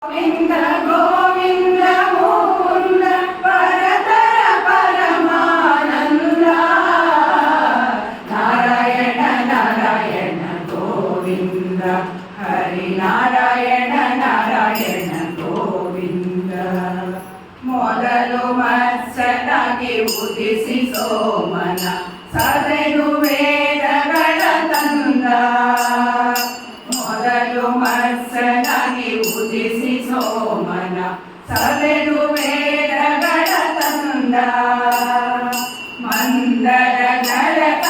ಗೋವಿಂದ ಗೋವಿಂದ ಮುಕುಂದ ಪರತರ ಪರಮಾನಂದ ನಾರಾಯಣ ನಾರಾಯಣ ಗೋವಿಂದ ಹರಿನಾರಾಯಣ ನಾರಾಯಣ ಗೋವಿಂದ. ಮೊದಲು ಮತ್ಸ್ಯನಾಗಿ ಉದಿಸಿ ಸೋಮನ ಸದೆದು ವೇದಗಳ ತಂದ. ಮೊದಲು ಮತ್ಸ್ಯನಾಗಿ ಉದಿಸಿ ಸೋಮನ ಸದೆದು ವೇದಗಳ ತಂದ. ಮಂದರ ಗರತ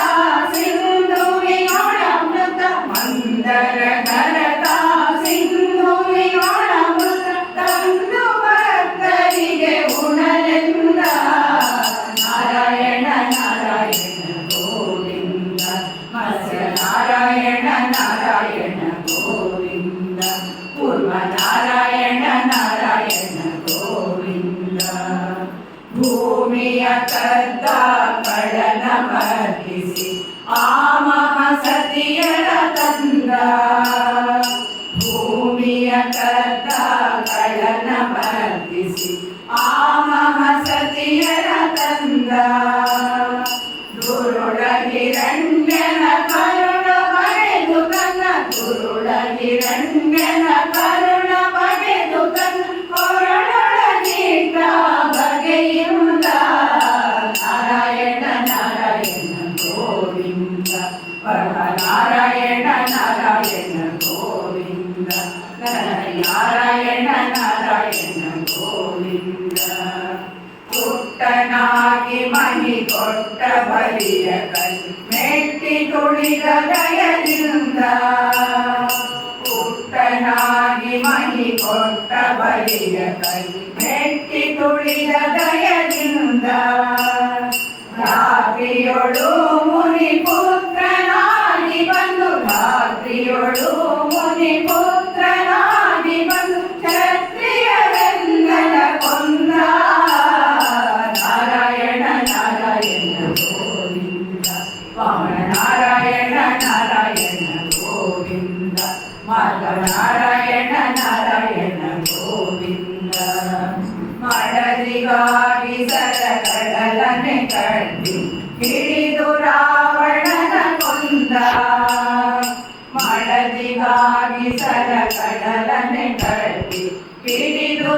ಸಿಂಧುವಿನೊಳಮೃತ ಮಂದರ ಗರತ ಸಿಂಧುವಿನೊಳಮೃತ ತಂದು ಭಕ್ತರಿಗೆ ಉಣಲೆಂದ. ನಾರಾಯಣ ನಾರಾಯಣ ಗೋವಿಂದ ಮತ್ಸ್ಯ ನಾರಾಯಣ ನಾರಾಯಣ ಗೋವಿಂದ ಪೂರ್ವ ನಾರಾಯಣ ನಾರಾಯಣ ಗೋವಿಂದ. ಭೂಮಿಯ ಕದ್ದ ಕಳನ ಮರ್ದಿಸಿ ಆ ಮಹಾಸತಿಯರ ತಂದ. ಭೂಮಿಯ ಕದ್ದ ಕಳನ ಮರ್ದಿಸಿ ಆ ಮಹಾಸತಿಯರ ತಂದ. ದುರುಳ ಹಿರಣ್ಯನ ಕರುಣ ಬಗೆದು ಕನ್ನ ದುರುಳ ಹಿರಣ್ಯನ ಕರುಣ ಬಗೆದು ಕನ್ನ ಕೊರಳೊಳಗಿಟ್ಟ ಬಗೆಯಿಂದ. ನಾರಾಯಣ ನಾರಾಯಣ ಗೋವಿಂದ ಪರಮ ನಾರಾಯಣ ನಾರಾಯಣ ಗೋವಿಂದ ನಾರಾಯಣ ನಾರಾಯಣ ಗೋವಿಂದ. ಪುಟ್ಟನಾಗಿ ಮಣಿ ಕೊಟ್ಟ ಬಲಿಯ ಕೈ ಮೆಟ್ಟಿ ತುಳಿದ ದಯದಿಂದ. ಪುಟ್ಟನಾಗಿ ಮಣಿ ಕೊಟ್ಟ ಬಲಿಯ ಕೈ ಮೆಟ್ಟಿ ತುಳಿದ ದಯದಿಂದ. ರಾತ್ರಿಯೊಳು ಮುನಿ ಪುತ್ರನಾಗಿ ಬಂದು ರಾತ್ರಿಯೊಳು ಮುನಿ ಪುತ್ರನಾಗಿ ಬಂದು ಕ್ಷತ್ರಿಯರೆಲ್ಲರ ಕೊಂದ. ನಾರಾಯಣ ನಾರಾಯಣ ಗೋವಿಂದ ವಾಮನ ನಾರಾಯಣ ನಾರಾಯಣ ಗೋವಿಂದ ಮಾಧವ ನಾರಾಯಣ ನಾರಾಯಣ ಗೋವಿಂದ. ಮಡದಿಗಾಗಿ ಸರಕಡಲನೆ ಕಟ್ಟಿ ಹಿಡಿದು ರಾವಣನ ಕೊಂದ. ಮಡದಿಗಾಗಿ ಸರಕಡಲನೆ ಕಟ್ಟಿ ಹಿಡಿದು